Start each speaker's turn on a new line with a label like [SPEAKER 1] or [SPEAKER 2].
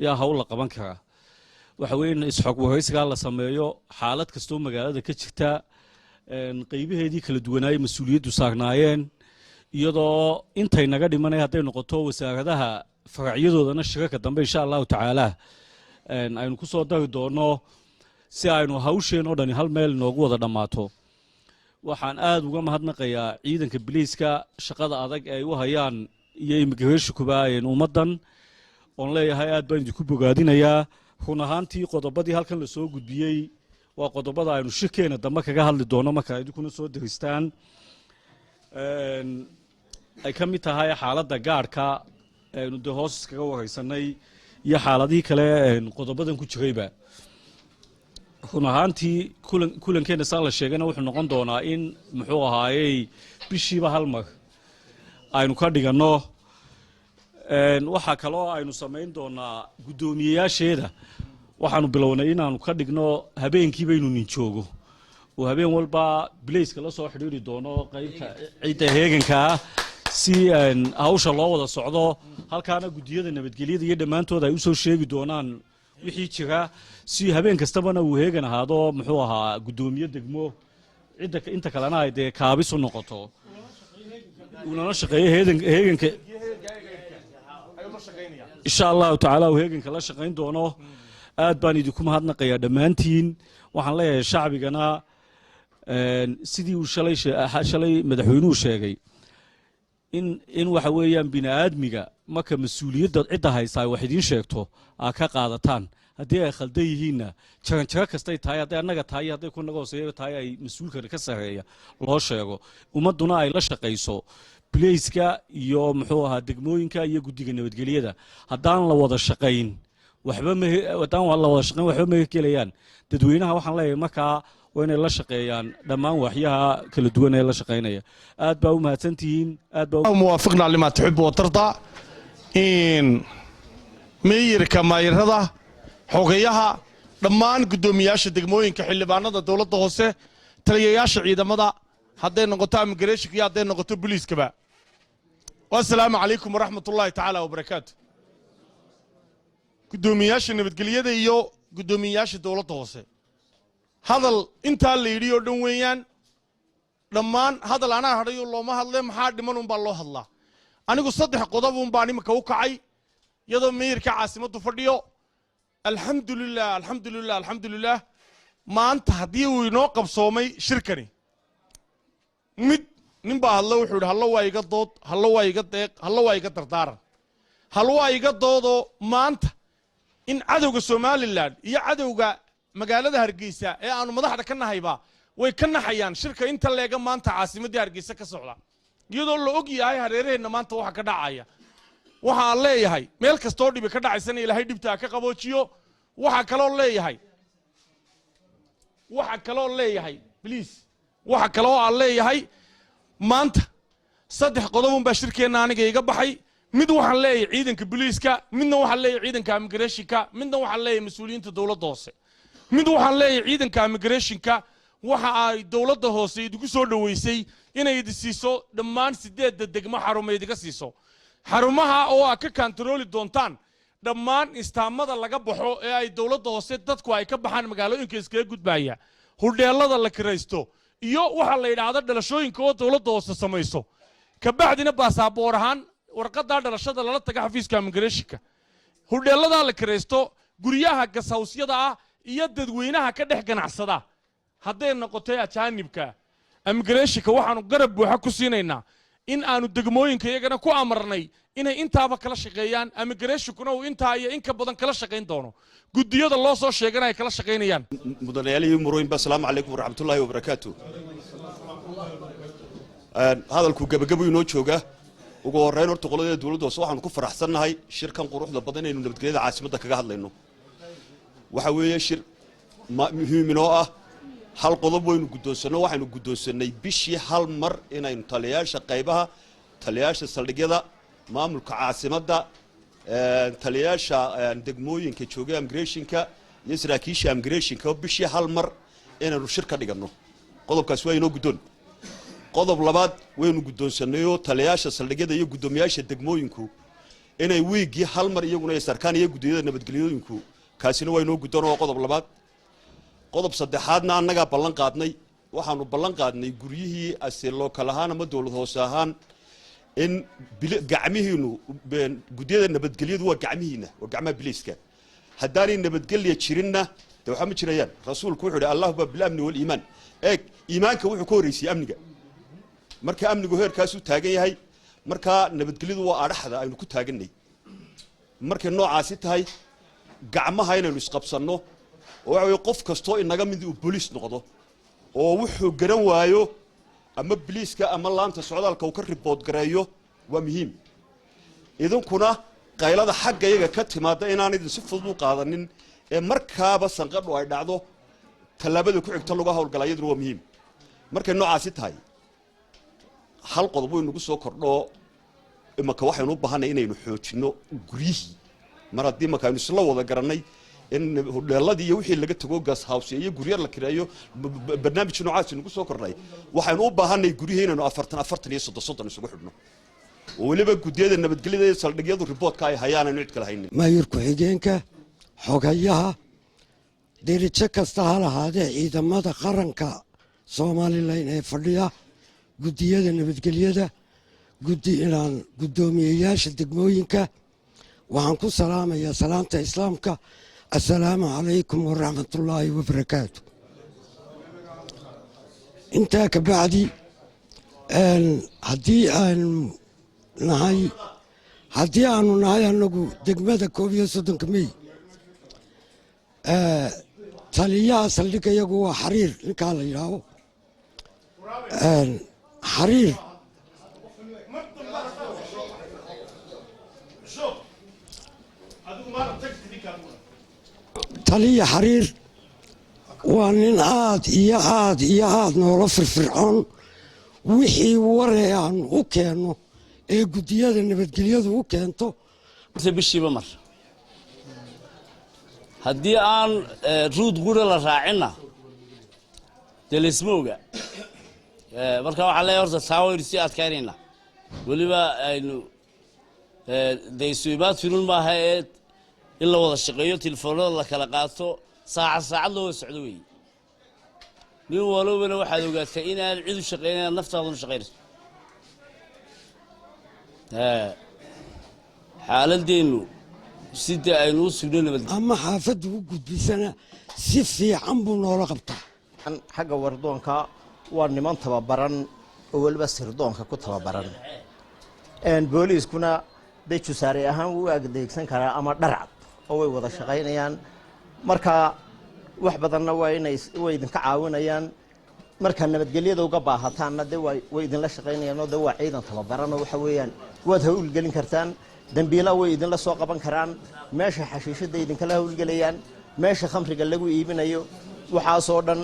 [SPEAKER 1] yaa hawl la qaban karaa waxa weeye in isxog waraysiga la sameeyo xaalad kastoo magaalada ka jirta qaybaheedii kala duwanaayay mas'uuliyaddu saarnaayeen iyadoo intay naga dhimanay hadday noqoto wasaaradaha faracyadoodana shirarka dambe insha allahu tacaala aynu ku soo dari doono si aynu hawsheen oo dhani hal meel inoogu wada dhammaato waxaan aad uga mahadnaqayaa ciidanka biliiska shaqada adag ee ay u hayaan iyo immigrationkuba ummaddan oon leeyahay aad baan idinku bogaadinayaa run ahaantii qodobadii halkan la soo gudbiyey waa qodobada aynu shirkeena dambe kaga hadli doono marka idinkuna soo daristaan ay ka mid tahay xaaladda gaadhka aynu dee hoos iskaga waraysanay iyo xaaladihii kale qodobadan ku jirayba run ahaantii kulankeena saa la sheegayna wuxuu noqon doonaa in muxuu ahaayey bishiiba hal mar aynu ka dhiganno waxaa kaloo aynu samayn doonaa guddoomiyeyaasheeda waxaanu bilownay inaanu ka dhigno habeenkiiba inuu nin joogo oo habeen walba bilayska la soo xidhiiri doono qaybta ciidda heegankaa si hawsha loo wada socdo halkaana guddiyada nabadgelyada iyo dhammaantood ay u soo sheegi doonaan wixii jira si habeen kastabana uu heegan ahaado muxuu ahaa guddoomiye degmo cidda inta kalena ay dee kaabis u noqoto uunala shaqeeyo heeganka insha allahu tacaala uu heeganka la shaqayn doono aad baan idinku mahadnaqayaa dhammaantiin waxaan leeyahay shacbigana sidii uu shalay madaxweynuhu sheegay in waxa weeyaan bini aadmiga marka mas'uuliyadda cidda haysaa wax idiin sheegto aa ka qaadataan haddii ay khaldan yihiinna jaranjaro kastay tahay hadday annaga tahay hadday ku naga hooseeya tahay ay mas-uulkana ka sarreeya loo sheego ummadduna ay la shaqayso bilayska iyo muxuu ahaa degmooyinka iyo guddiga nabadgelyada haddaan la wada shaqayn waxba ma gelayaan dadweynaha waxaan leeyahay markaa waa inay la shaqeeyaan dhammaan waaxyaha kala duwan ee la shaqaynaya aad baa u mahadsantihiin aad baa
[SPEAKER 2] muwaafiqna lima tuxib wa tarda in meeyirka maayirada xogayaha dhammaan guddoomiyaasha degmooyinka xildhibaanada dawladda hoose taliyayaasha ciidamada hadday noqoto immigration iyo hadday noqoto booliiskaba wassalaamu calaykum waraxmatullaahi tacaala wabarakaatu guddoomiyaasha nabadgelyada iyo guddoomiyaasha dawladda hoose hadal intaa la yidhi oo dhan weeyaan dhammaan hadal anaa hadhayo looma hadle maxaa dhiman unbaa loo hadlaa anigu 3 qodob unbaan iminka u kacay iyadoo meeyirka caasimaddu fadhiyo alxamdulilah maanta haddii uu inoo qabsoomay shirkani nin baa hadlo wuxuu yidhi hallo waa iga dood hallo waa iga deeq hallo waa iga dardaaran hal waa iga doodoo maanta in cadowga somalilan iyo cadowga magaalada hargeysa ee aanu madaxda ka nahayba way ka naxayaan shirka inta leega maanta caasimadii hargeysa ka socda iyadoo la og yahay hareeraheenna maanta waxa ka dhacaya waxaan leeyahay meel kastoo dhibi ka dhacaysana ilaahay dhibtaa ka qaboojiyo waxa kaloo leeyahay please waxa kaloo aan leeyahay maanta 3 qodob baa shirkeena aniga iga baxay mid waxaan leeyahay ciidanka booliiska midna waxaan leeyahay ciidanka immigrationka midna waxaan leeyahay mas'uuliyiinta dawladda hoose mid waxaan leeyahay ciidanka immigrationka waxa ay dawladda hoose idigu soo dhaweysay inay idin siiso dhammaan 8 degmo xarumeed iga siiso xarumaha oo ka kantarooli doontaan dhammaan istaamada laga baxo ee ay dawladda hoose dadku ay ka baxaan magaalooyinka iskaga gudbaya hudheelada la kiraysto iyo waxa la yiraahdo dhalashooyinka oo dawladda hoose samayso ka bacdina baasaboor ahaan warqadda dhalashada lala taga xafiiska immigrationka hudheelada la kiraysto guryaha gasawsyada iyo dadweynaha ka dhex ganacsada hadday noqotay ajaanibka immigrationka waxaanu garab buuxa ku siinaynaa in aanu degmooyinka iyagana ku amarnay inay intaaba kala shaqeeyaan immigrationkuna uu intaa iyo in ka badan kala shaqayn doono guddiyada loo soo sheegana ay kala shaqaynayaan
[SPEAKER 3] mudanayaal iyo murooyinba assalaamu calaykum waraxmatullaahi wabarakaatu hadalku gabagabo inoo jooga ugu horreyn horta qolada dawladda hoose waxaanu ku faraxsannahay shirkan quruxda badan inaynu nabadgelyada caasimadda kaga hadlayno waxa weeye shir muhiim inoo ah hal qodob waynu guddoonsanno waxaynu guddoonsannay bishii hal mar inaynu taliyayaasha qaybaha taliyayaasha saldhigyada maamulka caasimadda taliyayaasha degmooyinka jooga immigrationka iyo saraakiisha immigrationka bishii hal mar inaynu shir ka dhiganno qodobkaas waa inoo guddoon qodob labaad waynu guddoonsannayoo taliyayaasha saldhigyada iyo guddoomiyaasha degmooyinku inay wiigii hal mar iyaguna sarkaan iyo gudiyada nabadgelyooyinku kaasina way noo gudan oo qodob labaad qodob saddexaadna annaga ballan qaadnay waxaanu ballan qaadnay guryihii asilo kala ahaan ama dawlad hoose ahaan in gacmihiinu gudiyada nabadgelyadu waa gacmihiina waa gacmaha biliiska haddaanay nabadgelya jirinna de waxa ma jirayaan rasuulku wuxuu yidhi allahuma bilamni waliimaan eeg iimaanka wuxuu ka horreysiyey amniga marka amnigu heerkaasuu taagan yahay markaa nabadgelyadu waa adhaxda aynu ku taaganay markay noocaasi tahay gacmaha inaynu isqabsanno oo waxa weye qof kastoo inaga mid uu booliis noqdo oo wuxuu garan waayo ama biliiska ama laanta socdaalka uu ka ribood gareeyo waa muhiim idinkuna qaylada xagga iyaga ka timaada inaan idin si fudud u qaadanin ee markaaba sanqadhu ay dhacdo tallaabada ku xigta lagu hawlgalaa iyaduna waa muhiim markay noocaasi tahay hal qodob way nagu soo kordho imaka waxaynu u baahanay inaynu xoojinno guryihii mar haddii marka aynu isla wada garannay in hodheeladii iyo wixii laga tago gas house iyo guryo la kireeyo barnaamij noocaas nagu soo kordhay waxaynu u baahanay guryihii inaynu 40 iyo 30 isugu xidhno oo waliba gudiyada nabadgelyada ee saldhigyadu riboodka ay hayaan aynu cid kale haynin
[SPEAKER 4] maayir ku-xigeenka xogayaha dirijo kasta ha lahaadee ciidamada qaranka Soomaaliland ee fadhiya gudiyada nabadgelyada guddoomiyeyaasha degmooyinka waxaan ku salaamayaa salaamta islaamka assalaamu calaykum waraxmatullaahi wabarakaatu intaa ka bacdi haddii aanu nahay anagu degmada 31 May taliyaha saldhigga iyagu waa xariir ninkaa la yidhaaho xariir taliya xariir waa nin aad iyo aad noola firfircoon wixii waree aan u keenno ee gudiyada nabadgelyadu u keento
[SPEAKER 5] bishiiba mar haddii aan ruud gura la raacinna dee laysmooga marka waxaa leeyahay horta taa waynu sii adkaynaynaa weliba aynu dee isuimaad firun maaha ee in la wada shaqeeyo telefoonada la kala qaato saacad loo wada socdo weeye nin walowbana waxaad ogaataa inaan cid u shaqaynayn naftaaduna shaqaynayso xaaladeennu sidii aynu u sugno nabad
[SPEAKER 4] ama xaafaddu u gudbisana si fiican buu noola qabtaa
[SPEAKER 6] xagga wardoonka waa niman tababaran oo waliba sirdoonka ku tababaran booliiskuna day jusaare ahaan wuu adeegsan karaa ama dharcad oo way wada shaqaynayaan marka wax badanna waa inay way idinka caawinayaan marka nabadgelyada uga baahataanna de way idinla shaqaynayaan oo de waa ciidan tababaran oo waxa weeyaan waad hawlgelin kartaan dambiila way idinla soo qaban karaan meesha xashiishada idinkala hawlgelayaan meesha khamriga lagu iibinayo waxaasoo dhan